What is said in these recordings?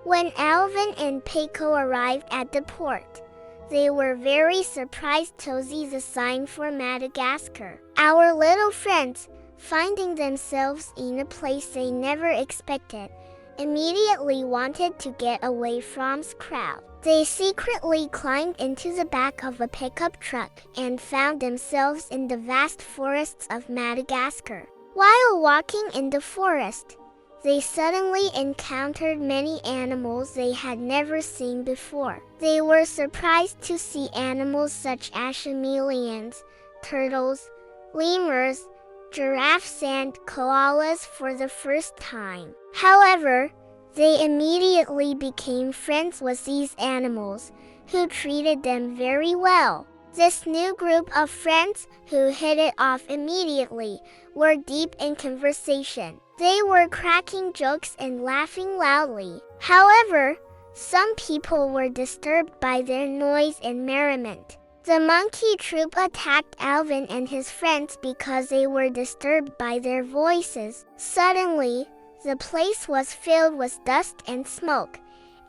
When Alvin and Peiko arrived at the port, they were very surprised to see the sign for Madagascar. Our little friends, finding themselves in a place they never expected, immediately wanted to get away from the crowd. They secretly climbed into the back of a pickup truck and found themselves in the vast forests of Madagascar. While walking in the forest, they suddenly encountered many animals they had never seen before. They were surprised to see animals such as chameleons, turtles, lemurs, giraffes and koalas for the first time. However, they immediately became friends with these animals, who treated them very well. This new group of friends, who hit it off immediately, were deep in conversation. They were cracking jokes and laughing loudly. However, some people were disturbed by their noise and merriment. The monkey troop attacked Alvin and his friends because they were disturbed by their voices. Suddenly, the place was filled with dust and smoke,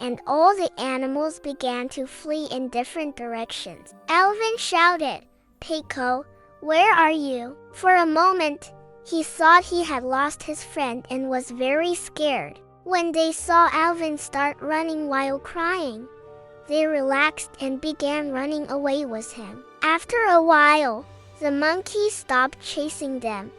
and all the animals began to flee in different directions. Alvin shouted, "Peiko, where are you?" For a moment, he thought he had lost his friend and was very scared. When they saw Alvin start running while crying, they relaxed and began running away with him. After a while, the monkeys stopped chasing them,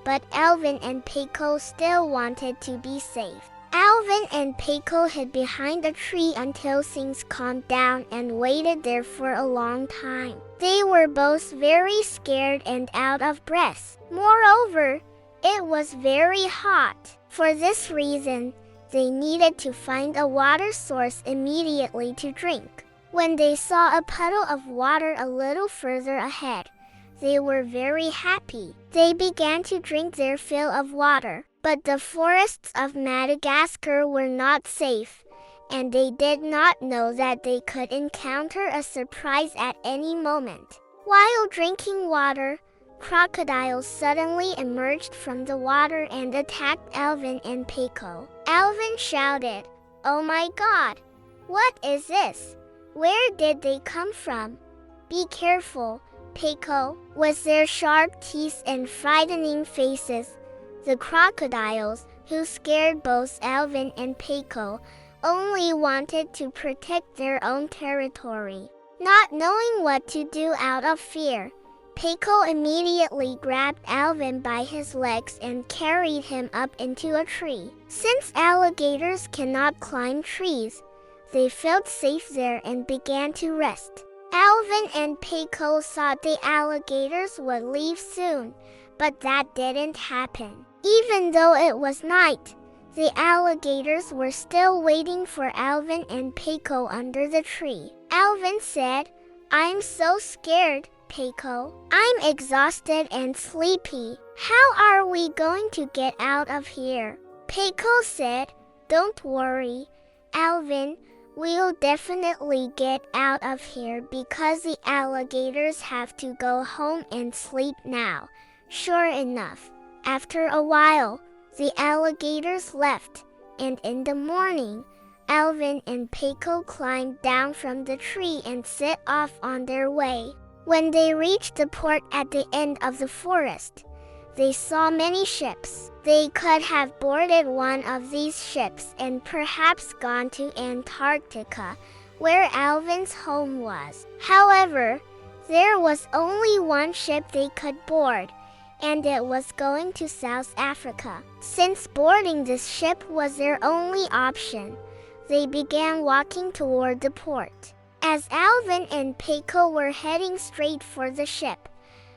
but Alvin and Peiko still wanted to be safe. Alvin and Peiko hid behind a tree until things calmed down and waited there for a long time. They were both very scared and out of breath. Moreover, it was very hot. For this reason, they needed to find a water source immediately to drink. When they saw a puddle of water a little further ahead, they were very happy. They began to drink their fill of water. But the forests of Madagascar were not safe, and they did not know that they could encounter a surprise at any moment. While drinking water, crocodiles suddenly emerged from the water and attacked Alvin and Peiko. Alvin shouted, "Oh my God! What is this? Where did they come from? Be careful, Peiko." With their sharp teeth and frightening faces, the crocodiles, who scared both Alvin and Peiko, only wanted to protect their own territory. Not knowing what to do out of fear, Peiko immediately grabbed Alvin by his legs and carried him up into a tree. Since alligators cannot climb trees, they felt safe there and began to rest. Alvin and Peiko thought the alligators would leave soon, but that didn't happen. Even though it was night, the alligators were still waiting for Alvin and Peiko under the tree. Alvin said, "I'm so scared, Peiko. I'm exhausted and sleepy. How are we going to get out of here?" Peiko said, "Don't worry, Alvin. We'll definitely get out of here because the alligators have to go home and sleep now." Sure enough, after a while, the alligators left, and in the morning, Alvin and Peiko climbed down from the tree and set off on their way. When they reached the port at the end of the forest, they saw many ships. They could have boarded one of these ships and perhaps gone to Antarctica, where Alvin's home was. However, there was only one ship they could board, and it was going to South Africa. Since boarding this ship was their only option, they began walking toward the port. As Alvin and Peiko were heading straight for the ship,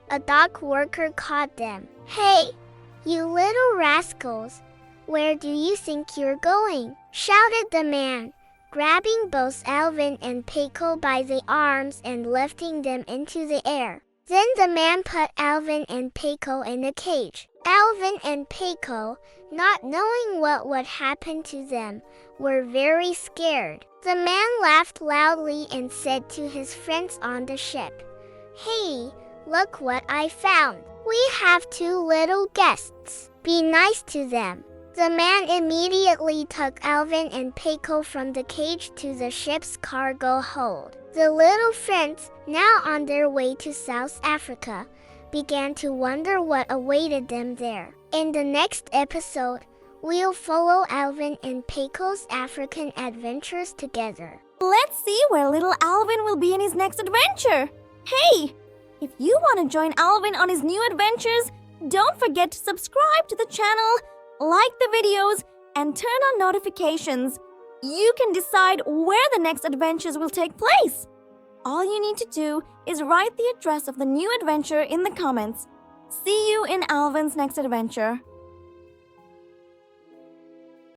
a dock worker caught them. "Hey, you little rascals, where do you think you're going?" shouted the man, grabbing both Alvin and Peiko by the arms and lifting them into the air. Then the man put Alvin and Peiko in a cage. Alvin and Peiko, not knowing what would happen to them, were very scared. The man laughed loudly and said to his friends on the ship, "Hey, look what I found. We have two little guests. Be nice to them." The man immediately took Alvin and Peiko from the cage to the ship's cargo hold. The little friends, now on their way to South Africa, began to wonder what awaited them there. In the next episode, we'll follow Alvin and Peiko's African adventures together. Let's see where little Alvin will be in his next adventure. Hey, if you want to join Alvin on his new adventures, don't forget to subscribe to the channel, like the videos, and turn on notifications. You can decide where the next adventures will take place. All you need to do is write the address of the new adventure in the comments. See you in Alvin's next adventure.